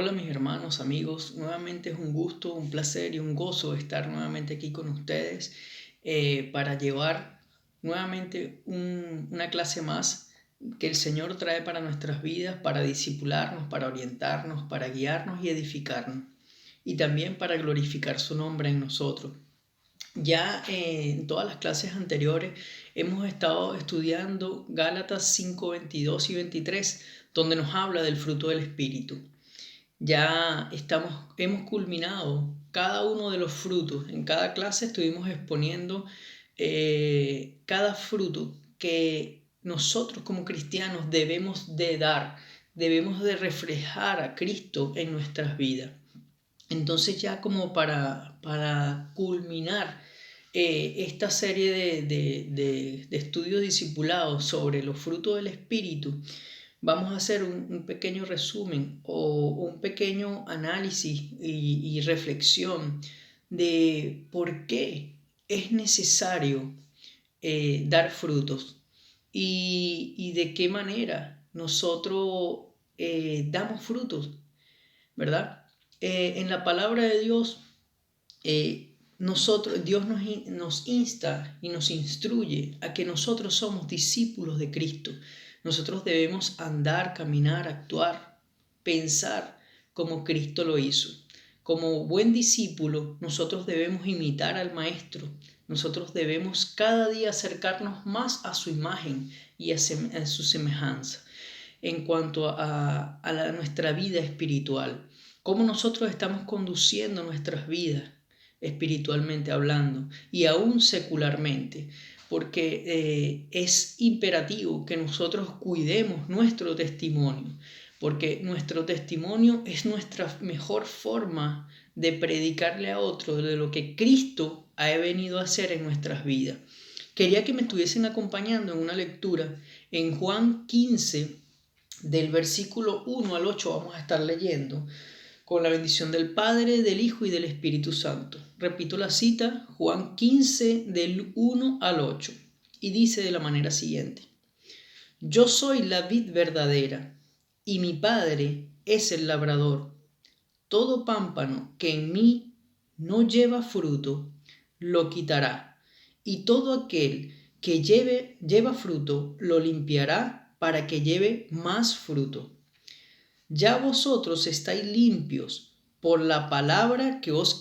Hola mis hermanos, amigos, nuevamente es un gusto, un placer y un gozo estar nuevamente aquí con ustedes para llevar nuevamente una clase más que el Señor trae para nuestras vidas, para discipularnos, para orientarnos, para guiarnos y edificarnos, y también para glorificar su nombre en nosotros. Ya en todas las clases anteriores hemos estado estudiando Gálatas 5, 22 y 23, donde nos habla del fruto del Espíritu. Hemos culminado cada uno de los frutos. En cada clase estuvimos exponiendo cada fruto que nosotros como cristianos debemos de dar, debemos de reflejar a Cristo en nuestras vidas. Entonces ya como para culminar esta serie de estudios discipulados sobre los frutos del Espíritu, vamos a hacer un pequeño resumen o un pequeño análisis y reflexión de por qué es necesario dar frutos y de qué manera nosotros damos frutos, ¿verdad? En la palabra de Dios, Dios nos insta y nos instruye a que nosotros somos discípulos de Cristo. Nosotros debemos andar, caminar, actuar, pensar como Cristo lo hizo. Como buen discípulo, nosotros debemos imitar al Maestro. Nosotros debemos cada día acercarnos más a su imagen y a su semejanza en cuanto a nuestra vida espiritual. Cómo nosotros estamos conduciendo nuestras vidas espiritualmente hablando y aún secularmente, porque es imperativo que nosotros cuidemos nuestro testimonio, porque nuestro testimonio es nuestra mejor forma de predicarle a otro de lo que Cristo ha venido a hacer en nuestras vidas. Quería que me estuviesen acompañando en una lectura en Juan 15, del versículo 1 al 8 vamos a estar leyendo, con la bendición del Padre, del Hijo y del Espíritu Santo. Repito la cita, Juan 15, del 1 al 8, y dice de la manera siguiente: Yo soy la vid verdadera, y mi Padre es el labrador. Todo pámpano que en mí no lleva fruto, lo quitará, y todo aquel que lleva fruto, lo limpiará para que lleve más fruto. Ya vosotros estáis limpios por la palabra que os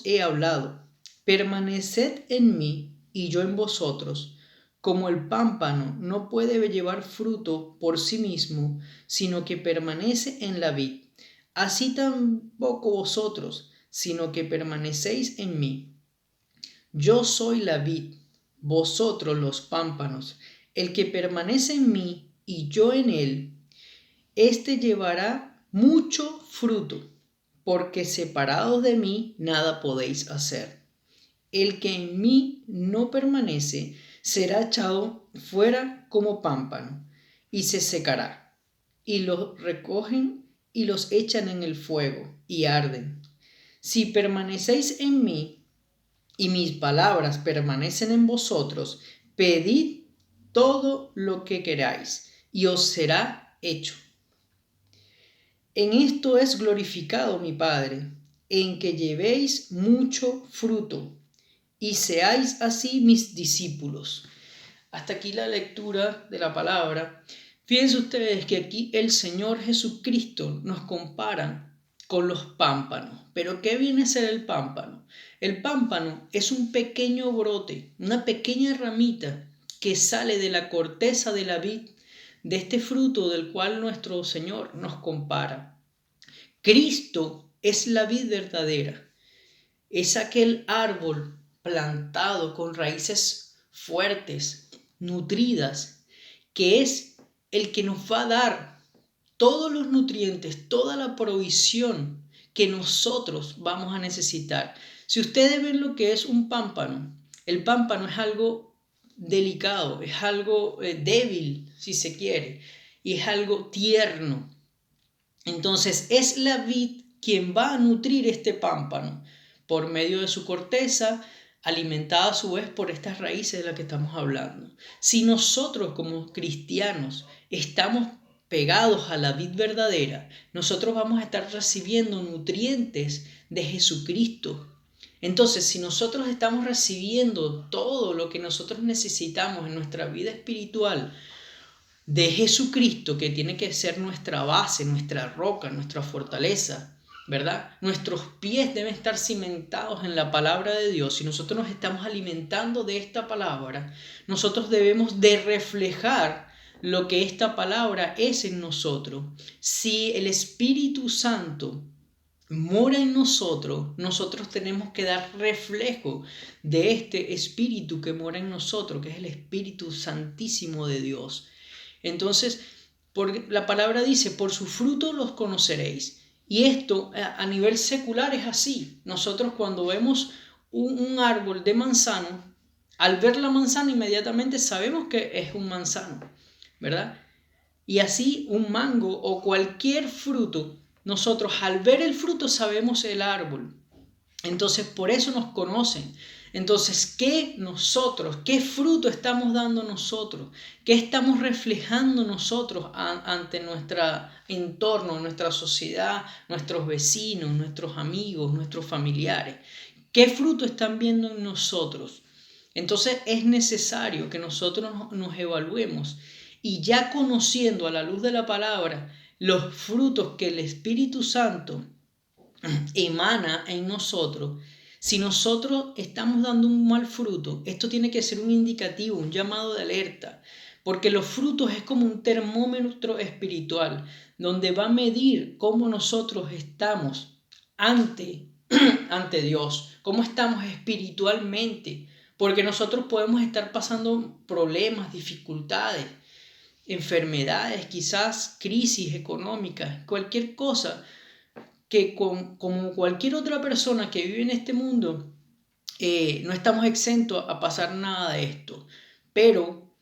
he hablado. Permaneced en mí y yo en vosotros. Como el pámpano no puede llevar fruto por sí mismo, sino que permanece en la vid, así tampoco vosotros, sino que permanecéis en mí. Yo soy la vid, vosotros los pámpanos. El que permanece en mí y yo en él, éste llevará mucho fruto, porque separados de mí nada podéis hacer. El que en mí no permanece será echado fuera como pámpano y se secará. Y los recogen y los echan en el fuego y arden. Si permanecéis en mí y mis palabras permanecen en vosotros, pedid todo lo que queráis y os será hecho. En esto es glorificado mi Padre, en que llevéis mucho fruto y seáis así mis discípulos. Hasta aquí la lectura de la palabra. Fíjense ustedes que aquí el Señor Jesucristo nos compara con los pámpanos. ¿Pero qué viene a ser el pámpano? El pámpano es un pequeño brote, una pequeña ramita que sale de la corteza de la vid, de este fruto del cual nuestro Señor nos compara. Cristo es la vid verdadera, es aquel árbol plantado con raíces fuertes, nutridas, que es el que nos va a dar todos los nutrientes, toda la provisión que nosotros vamos a necesitar. Si ustedes ven lo que es un pámpano, el pámpano es algo delicado, es algo débil, si se quiere, y es algo tierno. Entonces es la vid quien va a nutrir este pámpano por medio de su corteza, alimentada a su vez por estas raíces de las que estamos hablando. Si nosotros como cristianos estamos pegados a la vid verdadera, nosotros vamos a estar recibiendo nutrientes de Jesucristo. Entonces, si nosotros estamos recibiendo todo lo que nosotros necesitamos en nuestra vida espiritual de Jesucristo, que tiene que ser nuestra base, nuestra roca, nuestra fortaleza, ¿verdad? Nuestros pies deben estar cimentados en la palabra de Dios. Si nosotros nos estamos alimentando de esta palabra, nosotros debemos de reflejar lo que esta palabra es en nosotros. Si el Espíritu Santo mora en nosotros, nosotros tenemos que dar reflejo de este Espíritu que mora en nosotros, que es el Espíritu Santísimo de Dios. Entonces, la palabra dice, por su fruto los conoceréis. Y esto a nivel secular es así. Nosotros cuando vemos un árbol de manzano, al ver la manzana inmediatamente sabemos que es un manzano, ¿verdad? Y así un mango o cualquier fruto, nosotros al ver el fruto sabemos el árbol. Entonces por eso nos conocen. Entonces, ¿qué fruto estamos dando nosotros? ¿Qué estamos reflejando nosotros ante nuestro entorno, nuestra sociedad, nuestros vecinos, nuestros amigos, nuestros familiares? ¿Qué fruto están viendo en nosotros? Entonces es necesario que nosotros nos evaluemos y ya conociendo a la luz de la palabra los frutos que el Espíritu Santo emana en nosotros. Si nosotros estamos dando un mal fruto, esto tiene que ser un indicativo, un llamado de alerta, porque los frutos es como un termómetro espiritual, donde va a medir cómo nosotros estamos ante Dios, cómo estamos espiritualmente, porque nosotros podemos estar pasando problemas, dificultades, enfermedades, quizás crisis económicas, cualquier cosa que como cualquier otra persona que vive en este mundo, no estamos exentos a pasar nada de esto. Pero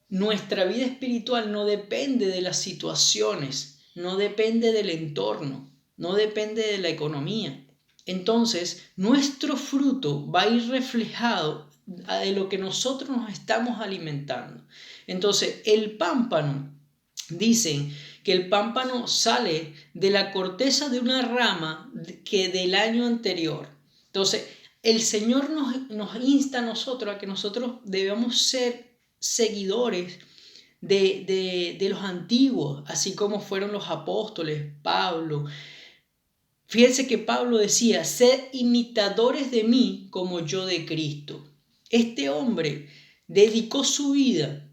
nuestra vida espiritual no depende de las situaciones, no depende del entorno, no depende de la economía. Entonces, nuestro fruto va a ir reflejado de lo que nosotros nos estamos alimentando. Entonces, el pámpano, dicen que el pámpano sale de la corteza de una rama que del año anterior. Entonces, el Señor nos insta a nosotros a que nosotros debamos ser seguidores de los antiguos, así como fueron los apóstoles, Pablo. Fíjense que Pablo decía, sed imitadores de mí como yo de Cristo. Este hombre dedicó su vida,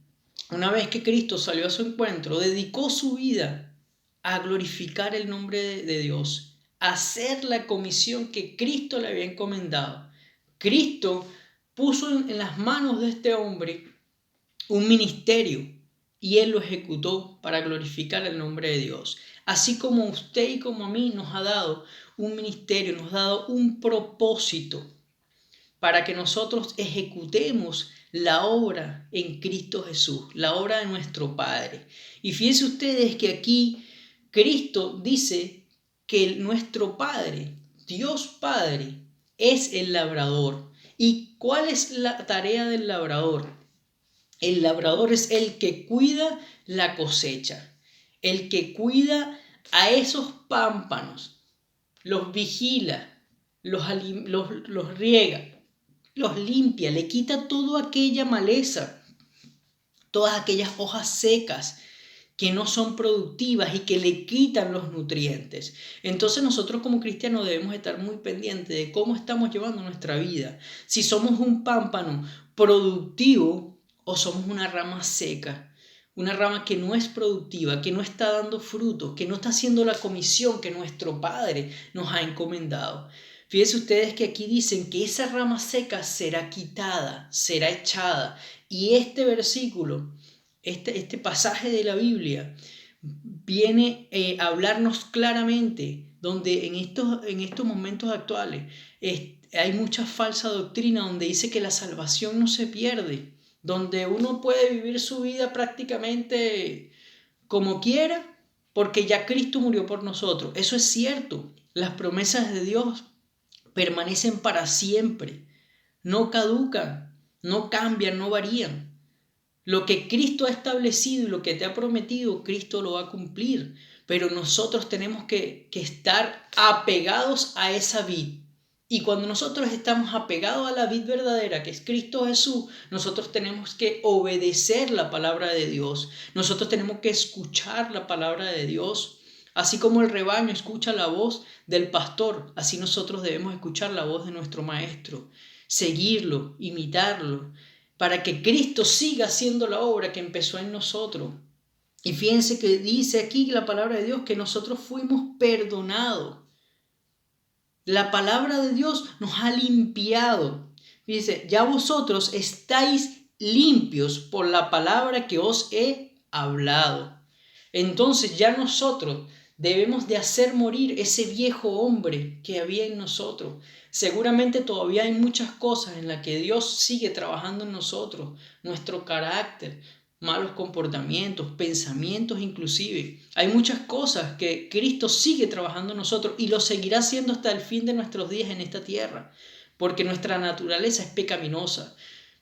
una vez que Cristo salió a su encuentro, dedicó su vida a glorificar el nombre de Dios, a hacer la comisión que Cristo le había encomendado. Cristo puso en las manos de este hombre un ministerio y él lo ejecutó para glorificar el nombre de Dios. Así como usted y como a mí nos ha dado un ministerio, nos ha dado un propósito para que nosotros ejecutemos la obra en Cristo Jesús, la obra de nuestro Padre. Y fíjense ustedes que aquí Cristo dice que nuestro Padre, Dios Padre, es el labrador. ¿Y cuál es la tarea del labrador? El labrador es el que cuida la cosecha, el que cuida a esos pámpanos, los vigila, los riega, los limpia, le quita toda aquella maleza, todas aquellas hojas secas que no son productivas y que le quitan los nutrientes. Entonces nosotros como cristianos debemos estar muy pendientes de cómo estamos llevando nuestra vida. Si somos un pámpano productivo o somos una rama seca, una rama que no es productiva, que no está dando frutos, que no está haciendo la comisión que nuestro Padre nos ha encomendado. Fíjense ustedes que aquí dicen que esa rama seca será quitada, será echada. Y este versículo, este pasaje de la Biblia, viene a hablarnos claramente, donde en estos momentos actuales hay mucha falsa doctrina donde dice que la salvación no se pierde, donde uno puede vivir su vida prácticamente como quiera, porque ya Cristo murió por nosotros. Eso es cierto. Las promesas de Dios permanecen para siempre, no caducan, no cambian, no varían. Lo que Cristo ha establecido y lo que te ha prometido, Cristo lo va a cumplir. Pero nosotros tenemos que estar apegados a esa vid. Y cuando nosotros estamos apegados a la vid verdadera, que es Cristo Jesús, nosotros tenemos que obedecer la palabra de Dios. Nosotros tenemos que escuchar la palabra de Dios. Así como el rebaño escucha la voz del pastor, así nosotros debemos escuchar la voz de nuestro Maestro, seguirlo, imitarlo, para que Cristo siga haciendo la obra que empezó en nosotros. Y fíjense que dice aquí la palabra de Dios que nosotros fuimos perdonados. La palabra de Dios nos ha limpiado. Dice, ya vosotros estáis limpios por la palabra que os he hablado. Entonces ya nosotros debemos de hacer morir ese viejo hombre que había en nosotros. Seguramente todavía hay muchas cosas en las que Dios sigue trabajando en nosotros, nuestro carácter, malos comportamientos, pensamientos inclusive. Hay muchas cosas que Cristo sigue trabajando en nosotros y lo seguirá haciendo hasta el fin de nuestros días en esta tierra, porque nuestra naturaleza es pecaminosa.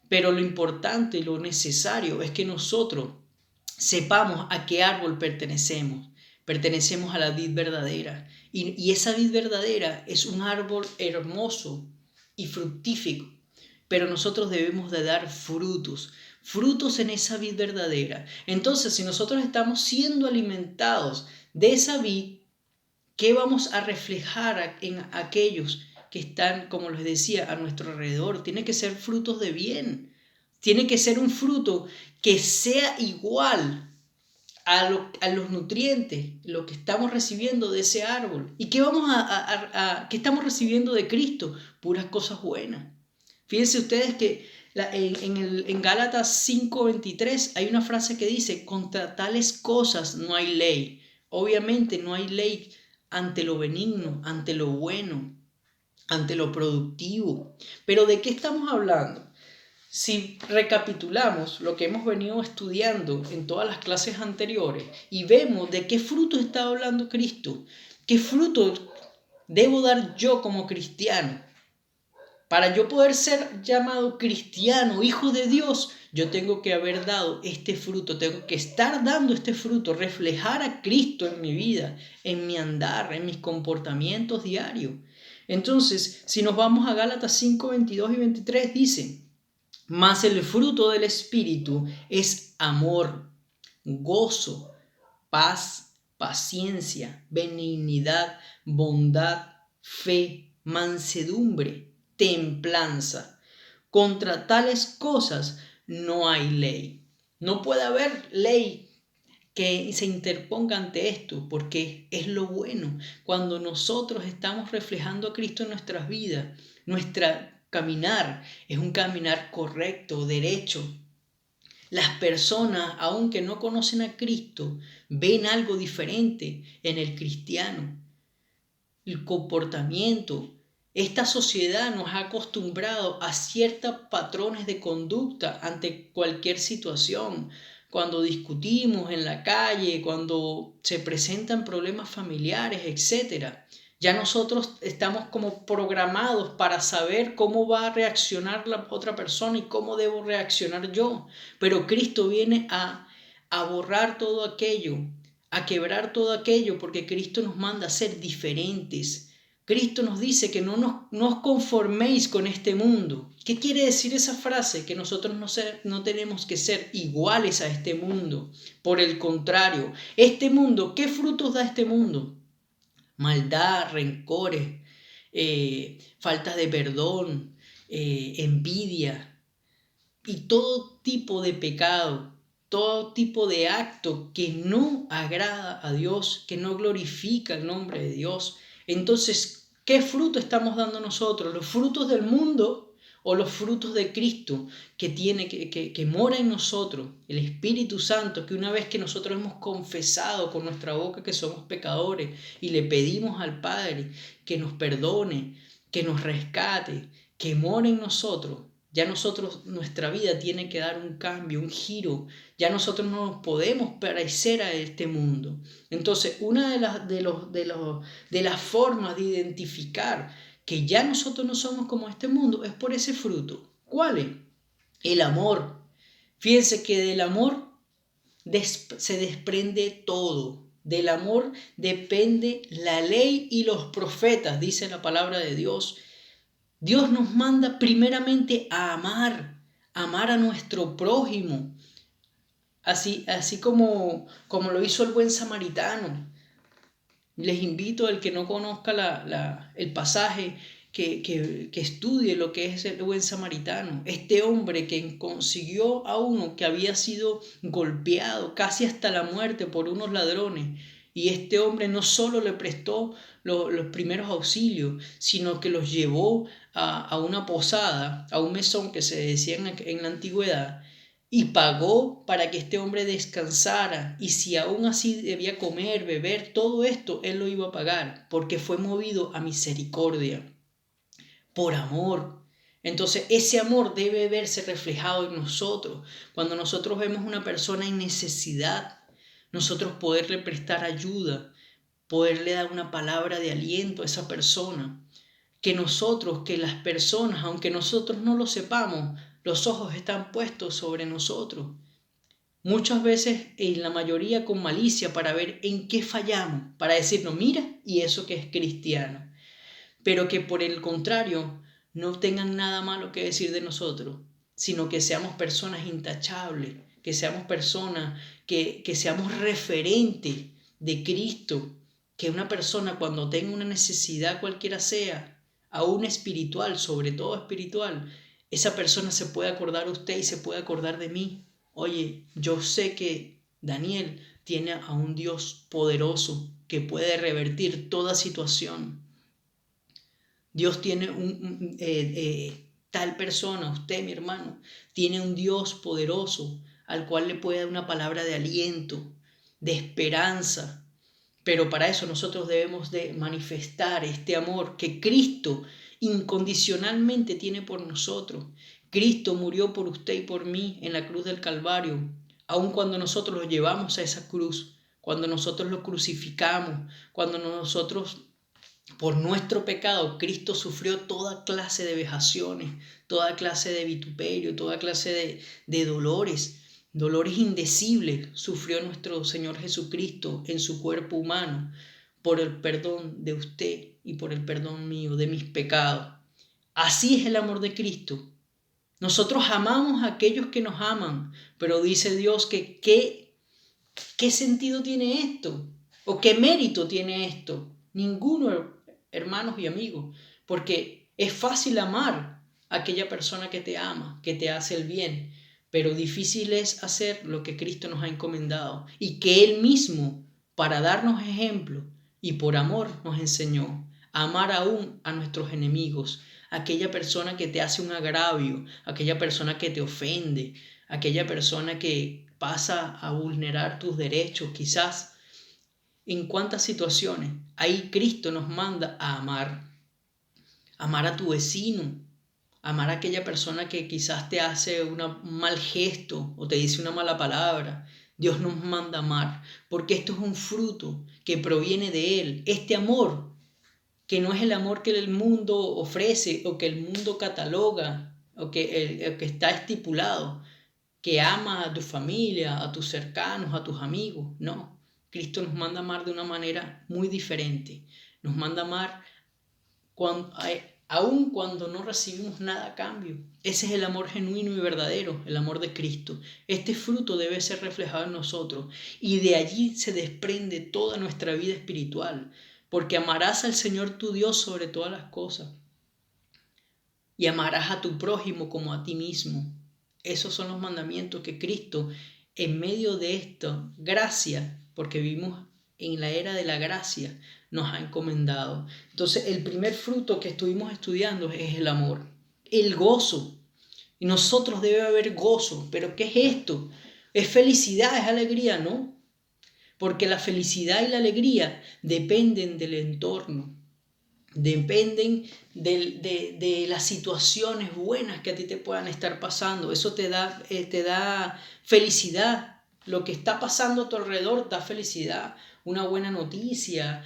Pero lo importante y lo necesario es que nosotros sepamos a qué árbol pertenecemos. Pertenecemos a la vid verdadera. Y esa vid verdadera es un árbol hermoso y fructífero. Pero nosotros debemos de dar frutos en esa vid verdadera. Entonces, si nosotros estamos siendo alimentados de esa vid, ¿qué vamos a reflejar en aquellos que están, como les decía, a nuestro alrededor? Tiene que ser frutos de bien. Tiene que ser un fruto que sea igual a los nutrientes, lo que estamos recibiendo de ese árbol. ¿Y qué qué estamos recibiendo de Cristo? Puras cosas buenas. Fíjense ustedes que en Gálatas 5:23 hay una frase que dice, contra tales cosas no hay ley. Obviamente no hay ley ante lo benigno, ante lo bueno, ante lo productivo. Pero ¿de qué estamos hablando? Si recapitulamos lo que hemos venido estudiando en todas las clases anteriores y vemos de qué fruto está hablando Cristo, qué fruto debo dar yo como cristiano. Para yo poder ser llamado cristiano, hijo de Dios, yo tengo que haber dado este fruto, tengo que estar dando este fruto, reflejar a Cristo en mi vida, en mi andar, en mis comportamientos diarios. Entonces, si nos vamos a Gálatas 5:22 y 23, dice, mas el fruto del Espíritu es amor, gozo, paz, paciencia, benignidad, bondad, fe, mansedumbre, templanza. Contra tales cosas no hay ley. No puede haber ley que se interponga ante esto, porque es lo bueno. Cuando nosotros estamos reflejando a Cristo en nuestras vidas, nuestra caminar es un caminar correcto, derecho. Las personas, aunque no conocen a Cristo, ven algo diferente en el cristiano. El comportamiento. Esta sociedad nos ha acostumbrado a ciertos patrones de conducta ante cualquier situación. Cuando discutimos en la calle, cuando se presentan problemas familiares, etc. Ya nosotros estamos como programados para saber cómo va a reaccionar la otra persona y cómo debo reaccionar yo. Pero Cristo viene a borrar todo aquello, a quebrar todo aquello, porque Cristo nos manda a ser diferentes. Cristo nos dice que no os conforméis con este mundo. ¿Qué quiere decir esa frase? Que nosotros no tenemos que ser iguales a este mundo. Por el contrario, este mundo, ¿qué frutos da este mundo? Maldad, rencores, falta de perdón, envidia y todo tipo de pecado, todo tipo de acto que no agrada a Dios, que no glorifica el nombre de Dios. Entonces, ¿qué fruto estamos dando nosotros? ¿Los frutos del mundo o los frutos de Cristo que mora en nosotros? El Espíritu Santo, que una vez que nosotros hemos confesado con nuestra boca que somos pecadores y le pedimos al Padre que nos perdone, que nos rescate, que more en nosotros, ya nosotros, nuestra vida tiene que dar un cambio, un giro. Ya nosotros no nos podemos parecer a este mundo. Entonces, una de las formas de identificar que ya nosotros no somos como este mundo es por ese fruto. ¿Cuál es? El amor. Fíjense que del amor se desprende todo. Del amor depende la ley y los profetas, dice la palabra de Dios. Dios nos manda primeramente a amar a nuestro prójimo, así como lo hizo el buen samaritano. Les invito al que no conozca el pasaje que estudie lo que es el buen samaritano. Este hombre que consiguió a uno que había sido golpeado casi hasta la muerte por unos ladrones. Y este hombre no solo le prestó los primeros auxilios, sino que los llevó a una posada, a un mesón que se decía en la antigüedad, y pagó para que este hombre descansara, y si aún así debía comer, beber, todo esto él lo iba a pagar, porque fue movido a misericordia, por amor. Entonces ese amor debe verse reflejado en nosotros. Cuando nosotros vemos una persona en necesidad, nosotros poderle prestar ayuda, poderle dar una palabra de aliento a esa persona. Que las personas, aunque nosotros no lo sepamos, los ojos están puestos sobre nosotros. Muchas veces, en la mayoría con malicia, para ver en qué fallamos, para decirnos, mira, y eso que es cristiano. Pero que por el contrario, no tengan nada malo que decir de nosotros, sino que seamos personas intachables, que seamos personas, que seamos referentes de Cristo, que una persona cuando tenga una necesidad cualquiera sea, aún espiritual, sobre todo espiritual, esa persona se puede acordar de usted y se puede acordar de mí. Oye, yo sé que Daniel tiene a un Dios poderoso que puede revertir toda situación. Dios tiene tal persona, usted, mi hermano, tiene un Dios poderoso al cual le puede dar una palabra de aliento, de esperanza. Pero para eso nosotros debemos de manifestar este amor que Cristo incondicionalmente tiene por nosotros. Cristo murió por usted y por mí en la cruz del Calvario, aun cuando nosotros lo llevamos a esa cruz, cuando nosotros lo crucificamos, cuando nosotros por nuestro pecado, Cristo sufrió toda clase de vejaciones, toda clase de vituperio, toda clase de dolores indecibles sufrió nuestro Señor Jesucristo en su cuerpo humano por el perdón de usted y por el perdón mío de mis pecados. Así es el amor de Cristo. Nosotros amamos a aquellos que nos aman, pero dice Dios que ¿qué sentido tiene esto? ¿O qué mérito tiene esto? Ninguno, hermanos y amigos, porque es fácil amar a aquella persona que te ama, que te hace el bien, pero difícil es hacer lo que Cristo nos ha encomendado y que Él mismo, para darnos ejemplo y por amor, nos enseñó a amar aún a nuestros enemigos, aquella persona que te hace un agravio, aquella persona que te ofende, aquella persona que pasa a vulnerar tus derechos, quizás. ¿En cuántas situaciones ahí Cristo nos manda a amar? Amar a tu vecino, amar a aquella persona que quizás te hace un mal gesto o te dice una mala palabra. Dios nos manda a amar, porque esto es un fruto que proviene de Él. Este amor, que no es el amor que el mundo ofrece o que el mundo cataloga o el que está estipulado, que ama a tu familia, a tus cercanos, a tus amigos. No, Cristo nos manda a amar de una manera muy diferente. Nos manda a amar aun cuando no recibimos nada a cambio. Ese es el amor genuino y verdadero, el amor de Cristo. Este fruto debe ser reflejado en nosotros y de allí se desprende toda nuestra vida espiritual, porque amarás al Señor tu Dios sobre todas las cosas y amarás a tu prójimo como a ti mismo. Esos son los mandamientos que Cristo, en medio de esta gracia, porque vivimos en la era de la gracia, nos ha encomendado. Entonces, el primer fruto que estuvimos estudiando es el amor, el gozo. Y nosotros debe haber gozo. ¿Pero qué es esto? Es felicidad, es alegría, ¿no? Porque la felicidad y la alegría dependen del entorno. Dependen de las situaciones buenas que a ti te puedan estar pasando. Eso te da felicidad. Lo que está pasando a tu alrededor da felicidad. Una buena noticia,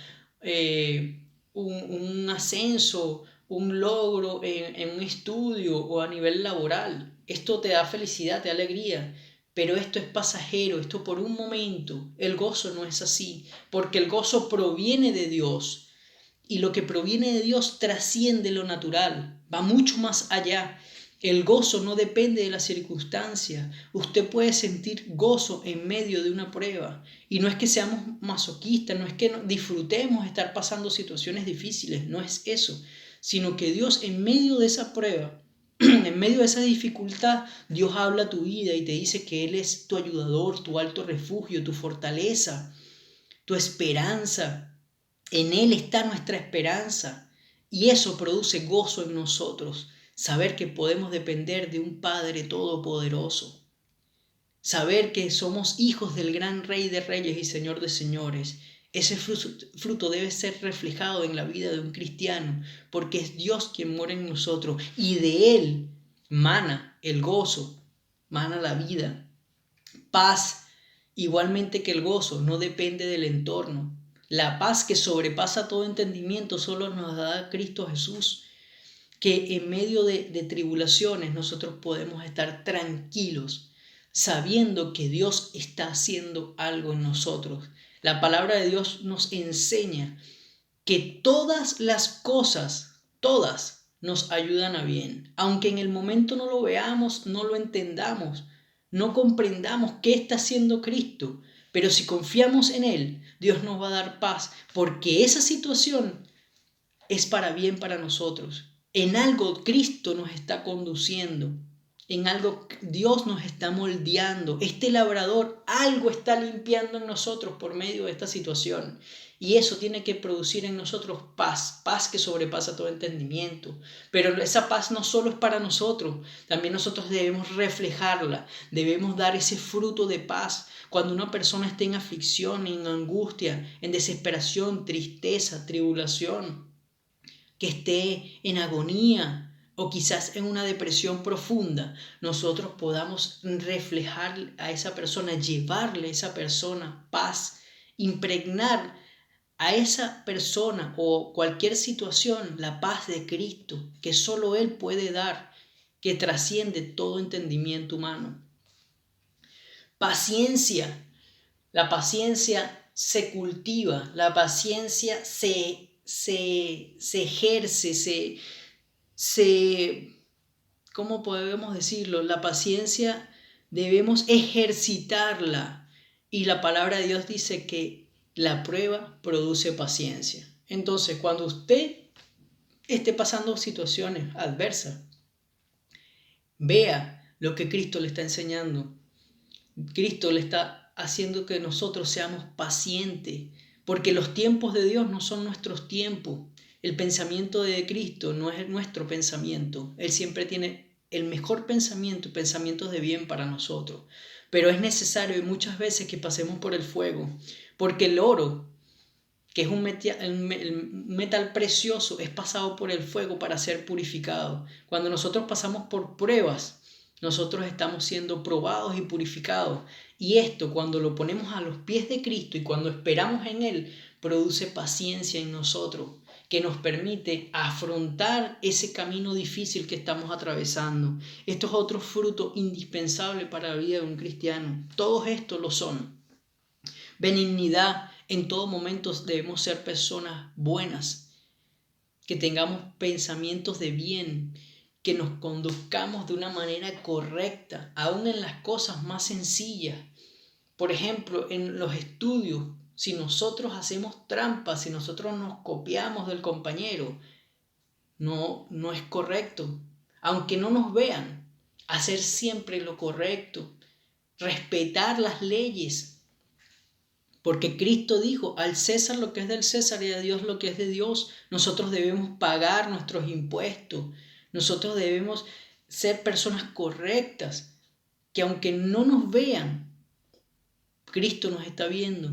un ascenso, un logro en un estudio o a nivel laboral. Esto te da felicidad, te da alegría, pero esto es pasajero, esto por un momento. El gozo no es así, porque el gozo proviene de Dios y lo que proviene de Dios trasciende lo natural, va mucho más allá. El gozo no depende de las circunstancias. Usted puede sentir gozo en medio de una prueba. Y no es que seamos masoquistas, no es que disfrutemos estar pasando situaciones difíciles, no es eso, sino que Dios en medio de esa prueba, en medio de esa dificultad, Dios habla a tu vida y te dice que Él es tu ayudador, tu alto refugio, tu fortaleza, tu esperanza. En Él está nuestra esperanza y eso produce gozo en nosotros. Saber que podemos depender de un Padre todopoderoso. Saber que somos hijos del gran Rey de Reyes y Señor de Señores. Ese fruto debe ser reflejado en la vida de un cristiano, porque es Dios quien mora en nosotros y de Él mana el gozo, mana la vida. Paz, igualmente que el gozo, no depende del entorno. La paz que sobrepasa todo entendimiento solo nos da Cristo Jesús, que en medio de tribulaciones nosotros podemos estar tranquilos, sabiendo que Dios está haciendo algo en nosotros. La palabra de Dios nos enseña que todas las cosas, todas, nos ayudan a bien. Aunque en el momento no lo veamos, no lo entendamos, no comprendamos qué está haciendo Cristo, pero si confiamos en Él, Dios nos va a dar paz, porque esa situación es para bien para nosotros. En algo Cristo nos está conduciendo, en algo Dios nos está moldeando. Este labrador algo está limpiando en nosotros por medio de esta situación. Y eso tiene que producir en nosotros paz, paz que sobrepasa todo entendimiento. Pero esa paz no solo es para nosotros, también nosotros debemos reflejarla, debemos dar ese fruto de paz. Cuando una persona está en aflicción, en angustia, en desesperación, tristeza, tribulación, que esté en agonía o quizás en una depresión profunda, nosotros podamos reflejar a esa persona, llevarle a esa persona paz, impregnar a esa persona o cualquier situación la paz de Cristo que solo Él puede dar, que trasciende todo entendimiento humano. Paciencia. La paciencia se cultiva, la paciencia se ejerce, ¿cómo podemos decirlo? La paciencia debemos ejercitarla y la palabra de Dios dice que la prueba produce paciencia. Entonces, cuando usted esté pasando situaciones adversas, vea lo que Cristo le está enseñando. Cristo le está haciendo que nosotros seamos pacientes, porque los tiempos de Dios no son nuestros tiempos. El pensamiento de Cristo no es nuestro pensamiento. Él siempre tiene el mejor pensamiento, pensamientos de bien para nosotros. Pero es necesario y muchas veces que pasemos por el fuego, porque el oro, que es un metal precioso, es pasado por el fuego para ser purificado. Cuando nosotros pasamos por pruebas, nosotros estamos siendo probados y purificados. Y esto, cuando lo ponemos a los pies de Cristo y cuando esperamos en Él, produce paciencia en nosotros, que nos permite afrontar ese camino difícil que estamos atravesando. Esto es otro fruto indispensable para la vida de un cristiano. Todos estos lo son. Benignidad. En todo momento debemos ser personas buenas, que tengamos pensamientos de bien, que nos conduzcamos de una manera correcta, aún en las cosas más sencillas. Por ejemplo, en los estudios, si nosotros hacemos trampas, si nosotros nos copiamos del compañero, no es correcto. Aunque no nos vean, hacer siempre lo correcto, respetar las leyes. Porque Cristo dijo, al César lo que es del César y a Dios lo que es de Dios. Nosotros debemos pagar nuestros impuestos. Nosotros debemos ser personas correctas, que aunque no nos vean, Cristo nos está viendo.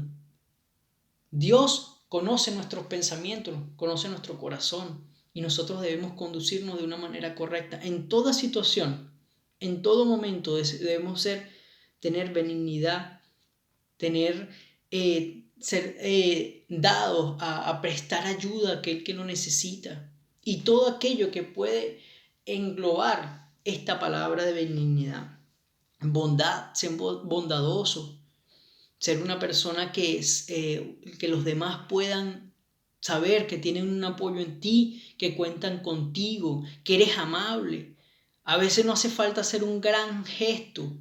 Dios conoce nuestros pensamientos, conoce nuestro corazón y nosotros debemos conducirnos de una manera correcta. En toda situación, en todo momento debemos tener benignidad, ser dados a prestar ayuda a aquel que lo necesita. y todo aquello que puede englobar esta palabra de benignidad. Bondad, ser bondadoso, ser una persona que los demás puedan saber que tienen un apoyo en ti, que cuentan contigo, que eres amable. A veces no hace falta hacer un gran gesto,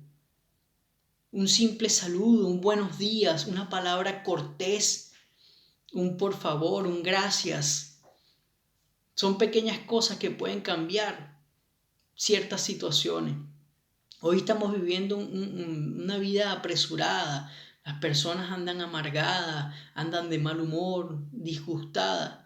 un simple saludo, un buenos días, una palabra cortés, un por favor, un gracias. Son pequeñas cosas que pueden cambiar ciertas situaciones. Hoy estamos viviendo una vida apresurada. Las personas andan amargadas, andan de mal humor, disgustadas.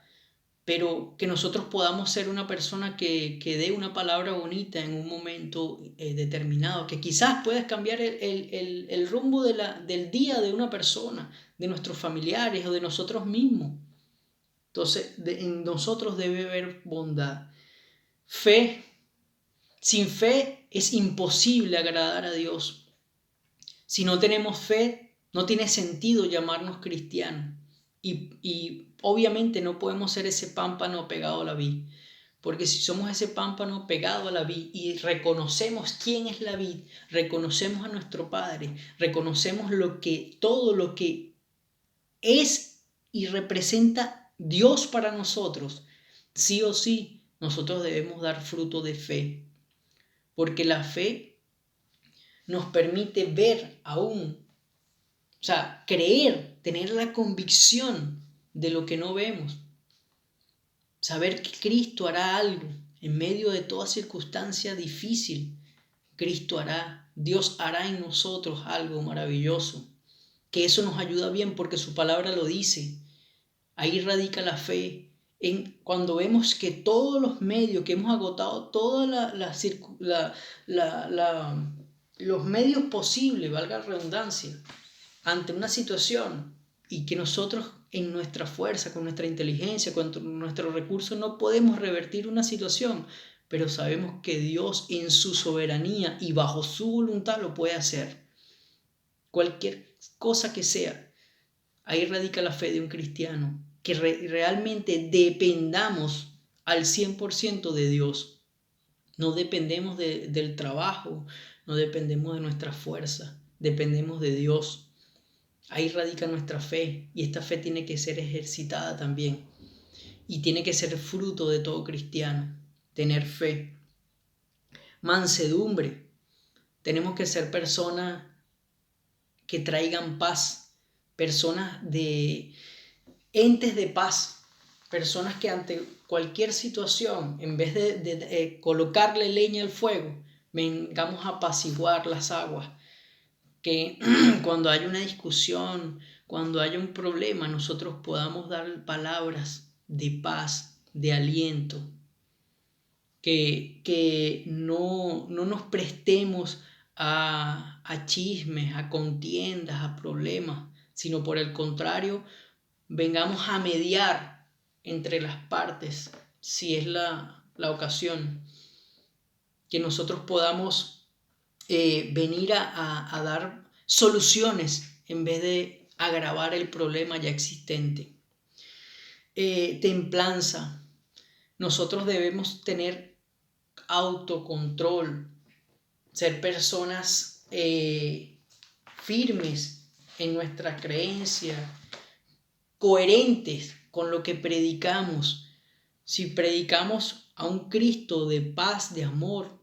Pero que nosotros podamos ser una persona que dé una palabra bonita en un momento determinado, que quizás puedas cambiar el rumbo del día de una persona, de nuestros familiares o de nosotros mismos. Entonces, en nosotros debe haber bondad. Fe. Sin fe es imposible agradar a Dios. Si no tenemos fe, no tiene sentido llamarnos cristianos. Y obviamente no podemos ser ese pámpano pegado a la vid. Porque si somos ese pámpano pegado a la vid y reconocemos quién es la vid, reconocemos a nuestro Padre, reconocemos todo lo que es y representa Dios para nosotros, sí o sí, nosotros debemos dar fruto de fe. Porque la fe nos permite ver aún, o sea, creer, tener la convicción de lo que no vemos. Saber que Cristo hará algo en medio de toda circunstancia difícil. Cristo hará, Dios hará en nosotros algo maravilloso. Que eso nos ayuda bien porque su palabra lo dice. Ahí radica la fe. Cuando vemos que todos los medios, que hemos agotado todos los medios posibles, valga la redundancia, ante una situación y que nosotros en nuestra fuerza, con nuestra inteligencia, con nuestros recursos no podemos revertir una situación, pero sabemos que Dios en su soberanía y bajo su voluntad lo puede hacer. Cualquier cosa que sea, ahí radica la fe de un cristiano, que realmente dependamos al 100% de Dios. No dependemos del trabajo, no dependemos de nuestra fuerza, dependemos de Dios. Ahí radica nuestra fe y esta fe tiene que ser ejercitada también y tiene que ser fruto de todo cristiano, tener fe. Mansedumbre. Tenemos que ser personas que traigan paz, personas entes de paz, personas que ante cualquier situación, en vez de colocarle leña al fuego, vengamos a apaciguar las aguas. Que cuando haya una discusión, cuando haya un problema, nosotros podamos dar palabras de paz, de aliento, que no nos prestemos a chismes, a contiendas, a problemas, sino por el contrario, vengamos a mediar entre las partes, si es la ocasión, que nosotros podamos venir a dar soluciones en vez de agravar el problema ya existente. Templanza. Nosotros debemos tener autocontrol, ser personas firmes en nuestra creencia, coherentes con lo que predicamos. Si predicamos a un Cristo de paz, de amor,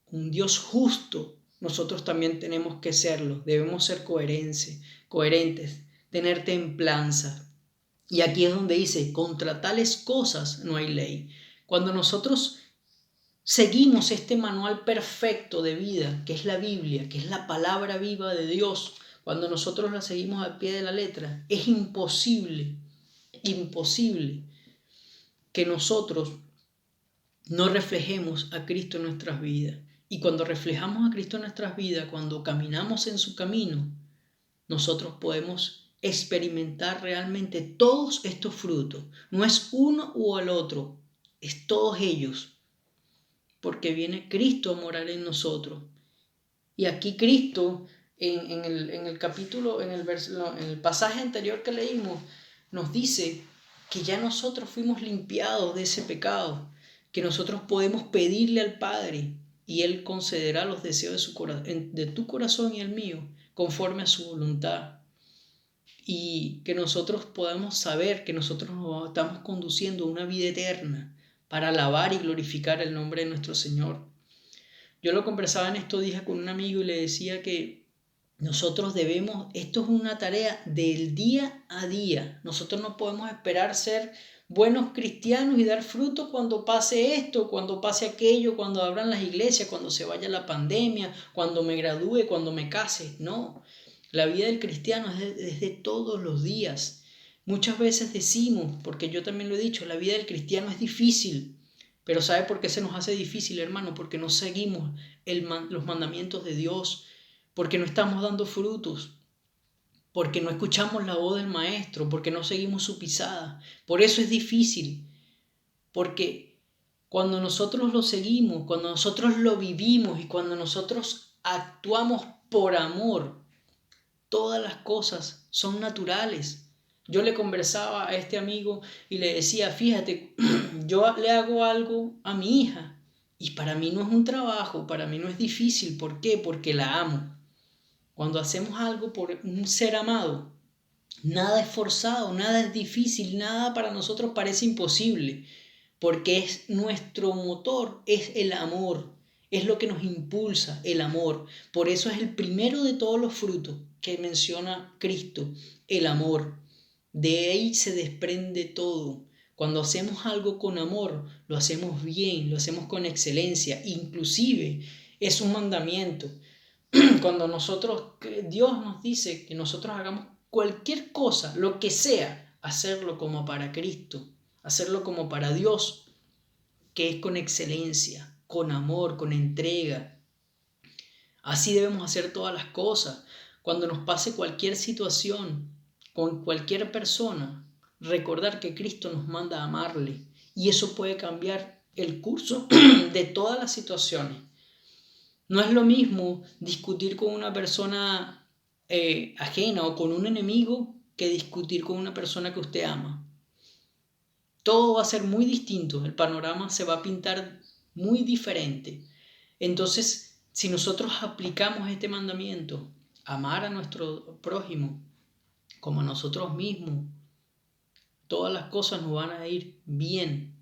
un Dios justo, nosotros también tenemos que serlo. Debemos ser coherentes, tener templanza. Y aquí es donde dice, contra tales cosas no hay ley. Cuando nosotros seguimos este manual perfecto de vida, que es la Biblia, que es la palabra viva de Dios, cuando nosotros la seguimos al pie de la letra, es imposible que nosotros no reflejemos a Cristo en nuestras vidas. Y cuando reflejamos a Cristo en nuestras vidas, cuando caminamos en su camino, nosotros podemos experimentar realmente todos estos frutos. No es uno u el otro, es todos ellos. Porque viene Cristo a morar en nosotros. Y aquí Cristo, en el capítulo, en el pasaje anterior que leímos, nos dice que ya nosotros fuimos limpiados de ese pecado, que nosotros podemos pedirle al Padre y Él concederá los deseos de tu corazón y el mío, conforme a su voluntad. Y que nosotros podamos saber que nosotros nos estamos conduciendo a una vida eterna para alabar y glorificar el nombre de nuestro Señor. Yo lo conversaba en estos días con un amigo y le decía que nosotros debemos, esto es una tarea del día a día. Nosotros no podemos esperar ser buenos cristianos y dar fruto cuando pase esto, cuando pase aquello, cuando abran las iglesias, cuando se vaya la pandemia, cuando me gradúe, cuando me case. No, la vida del cristiano es de todos los días. Muchas veces decimos, porque yo también lo he dicho, la vida del cristiano es difícil. Pero ¿sabe por qué se nos hace difícil, hermano? Porque no seguimos los mandamientos de Dios, porque no estamos dando frutos, porque no escuchamos la voz del Maestro, porque no seguimos su pisada. Por eso es difícil, porque cuando nosotros lo seguimos, cuando nosotros lo vivimos y cuando nosotros actuamos por amor, todas las cosas son naturales. Yo le conversaba a este amigo y le decía, fíjate, yo le hago algo a mi hija y para mí no es un trabajo, para mí no es difícil. ¿Por qué? Porque la amo. Cuando hacemos algo por un ser amado, nada es forzado, nada es difícil, nada para nosotros parece imposible, porque es nuestro motor, es el amor, es lo que nos impulsa, el amor. Por eso es el primero de todos los frutos que menciona Cristo, el amor. De ahí se desprende todo. Cuando hacemos algo con amor, lo hacemos bien, lo hacemos con excelencia, inclusive es un mandamiento. Cuando Dios nos dice que nosotros hagamos cualquier cosa, lo que sea, hacerlo como para Cristo, hacerlo como para Dios, que es con excelencia, con amor, con entrega. Así debemos hacer todas las cosas. Cuando nos pase cualquier situación con cualquier persona, recordar que Cristo nos manda a amarle y eso puede cambiar el curso de todas las situaciones. No es lo mismo discutir con una persona ajena o con un enemigo que discutir con una persona que usted ama. Todo va a ser muy distinto, el panorama se va a pintar muy diferente. Entonces, si nosotros aplicamos este mandamiento, amar a nuestro prójimo como a nosotros mismos, todas las cosas nos van a ir bien.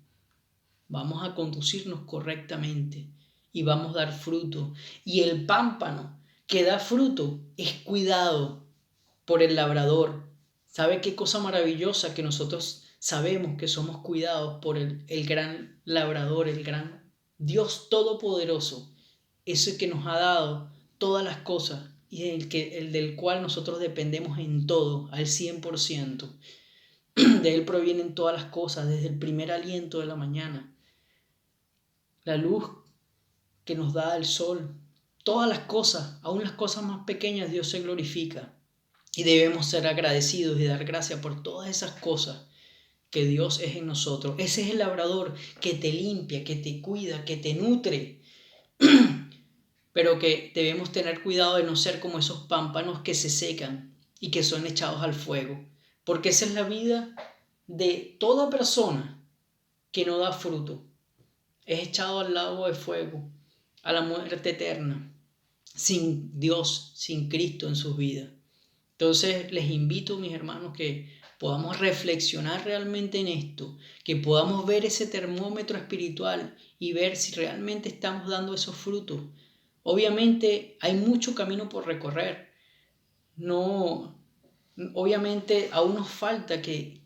Vamos a conducirnos correctamente y vamos a dar fruto. Y el pámpano que da fruto es cuidado por el labrador. ¿Sabe qué cosa maravillosa? Que nosotros sabemos que somos cuidados por el gran labrador, el gran Dios todopoderoso, ese que nos ha dado todas las cosas y el del cual nosotros dependemos en todo, al 100%. De Él provienen todas las cosas, desde el primer aliento de la mañana, la luz que nos da el sol, todas las cosas, aún las cosas más pequeñas, Dios se glorifica. Y debemos ser agradecidos y dar gracias por todas esas cosas que Dios es en nosotros. Ese es el labrador que te limpia, que te cuida, que te nutre. Pero que debemos tener cuidado de no ser como esos pámpanos que se secan y que son echados al fuego. Porque esa es la vida de toda persona que no da fruto. Es echado al lago de fuego, a la muerte eterna, sin Dios, sin Cristo en sus vidas. Entonces les invito, mis hermanos, que podamos reflexionar realmente en esto, que podamos ver ese termómetro espiritual y ver si realmente estamos dando esos frutos. Obviamente hay mucho camino por recorrer. No, obviamente aún nos falta que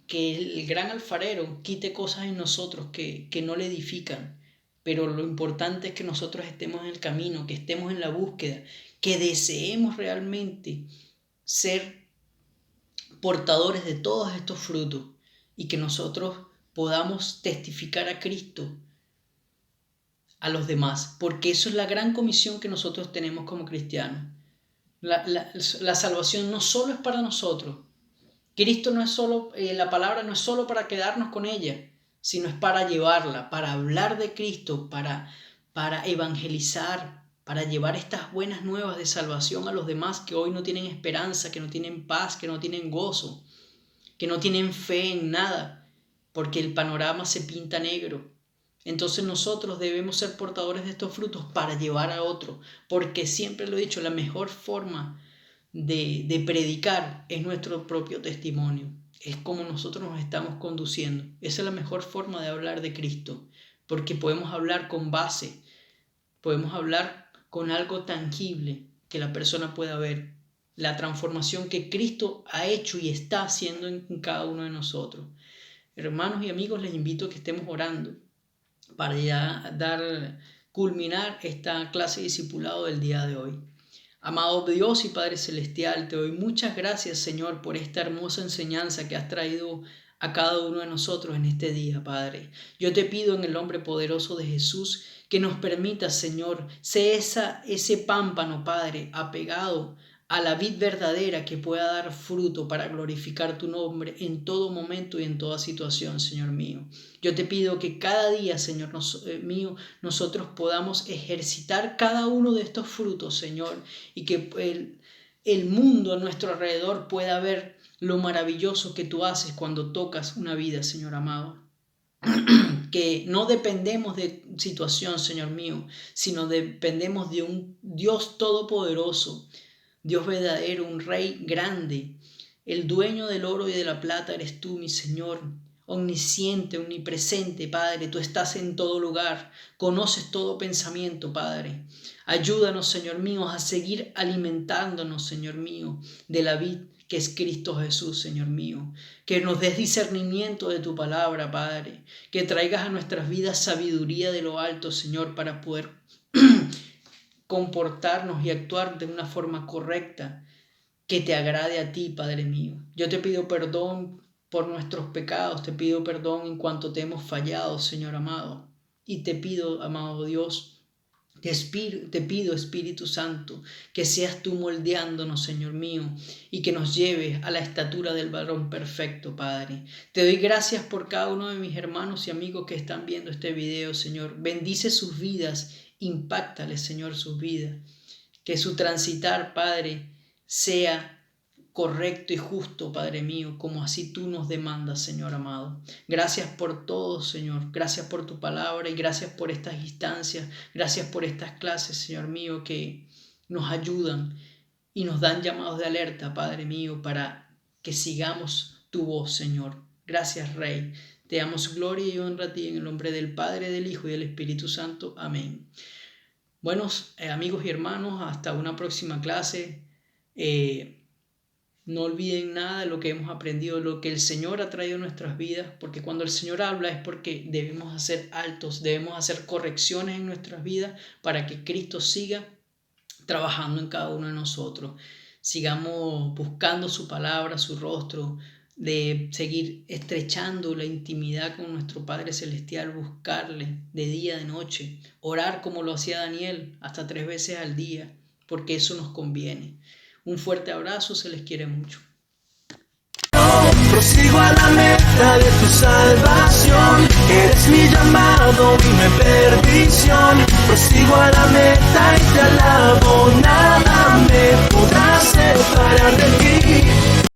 el gran alfarero quite cosas en nosotros que no le edifican. Pero lo importante es que nosotros estemos en el camino, que estemos en la búsqueda, que deseemos realmente ser portadores de todos estos frutos y que nosotros podamos testificar a Cristo a los demás, porque eso es la gran comisión que nosotros tenemos como cristianos. La salvación no solo es para nosotros. Cristo no es solo, la palabra no es solo para quedarnos con ella, sino es para llevarla, para hablar de Cristo, para evangelizar, para llevar estas buenas nuevas de salvación a los demás que hoy no tienen esperanza, que no tienen paz, que no tienen gozo, que no tienen fe en nada, porque el panorama se pinta negro. Entonces nosotros debemos ser portadores de estos frutos para llevar a otro, porque siempre lo he dicho, la mejor forma de predicar es nuestro propio testimonio, es como nosotros nos estamos conduciendo. Esa es la mejor forma de hablar de Cristo, porque podemos hablar con base, podemos hablar con algo tangible que la persona pueda ver, la transformación que Cristo ha hecho y está haciendo en cada uno de nosotros. Hermanos y amigos, les invito a que estemos orando para ya culminar esta clase de discipulado del día de hoy. Amado Dios y Padre Celestial, te doy muchas gracias, Señor, por esta hermosa enseñanza que has traído a cada uno de nosotros en este día, Padre. Yo te pido en el nombre poderoso de Jesús que nos permitas, Señor, ser ese pámpano, Padre, apegado a la vid verdadera que pueda dar fruto para glorificar tu nombre en todo momento y en toda situación, Señor mío. Yo te pido que cada día, Señor mío, nosotros podamos ejercitar cada uno de estos frutos, Señor, y que el mundo a nuestro alrededor pueda ver lo maravilloso que tú haces cuando tocas una vida, Señor amado. Que no dependemos de situación, Señor mío, sino dependemos de un Dios todopoderoso, Dios verdadero, un Rey grande. El dueño del oro y de la plata eres tú, mi Señor, omnisciente, omnipresente, Padre. Tú estás en todo lugar, conoces todo pensamiento, Padre. Ayúdanos, Señor mío, a seguir alimentándonos, Señor mío, de la vid que es Cristo Jesús, Señor mío. Que nos des discernimiento de tu palabra, Padre. Que traigas a nuestras vidas sabiduría de lo alto, Señor, para poder comportarnos y actuar de una forma correcta que te agrade a ti, Padre mío. Yo te pido perdón por nuestros pecados, te pido perdón en cuanto te hemos fallado, Señor amado. Y te pido, amado Dios, te pido, Espíritu Santo, que seas tú moldeándonos, Señor mío, y que nos lleves a la estatura del varón perfecto, Padre. Te doy gracias por cada uno de mis hermanos y amigos que están viendo este video, Señor. Bendice sus vidas, impáctales, Señor, sus vidas. Que su transitar, Padre, sea correcto y justo, Padre mío, como así tú nos demandas, Señor amado. Gracias por todo, Señor. Gracias por tu palabra y gracias por estas instancias. Gracias por estas clases, Señor mío, que nos ayudan y nos dan llamados de alerta, Padre mío, para que sigamos tu voz, Señor. Gracias, Rey. Te damos gloria y honra a ti en el nombre del Padre, del Hijo y del Espíritu Santo. Amén. Buenos amigos y hermanos, hasta una próxima clase. No olviden nada de lo que hemos aprendido, lo que el Señor ha traído a nuestras vidas, porque cuando el Señor habla es porque debemos hacer altos, debemos hacer correcciones en nuestras vidas para que Cristo siga trabajando en cada uno de nosotros. Sigamos buscando su palabra, su rostro, de seguir estrechando la intimidad con nuestro Padre Celestial, buscarle de día, de noche, orar como lo hacía Daniel hasta 3 veces al día, porque eso nos conviene. Un fuerte abrazo, se les quiere mucho. Prosigo a la meta de tu salvación, eres mi llamado, mi perdición. Prosigo a la meta y te alabo, nada me podrá separar de ti.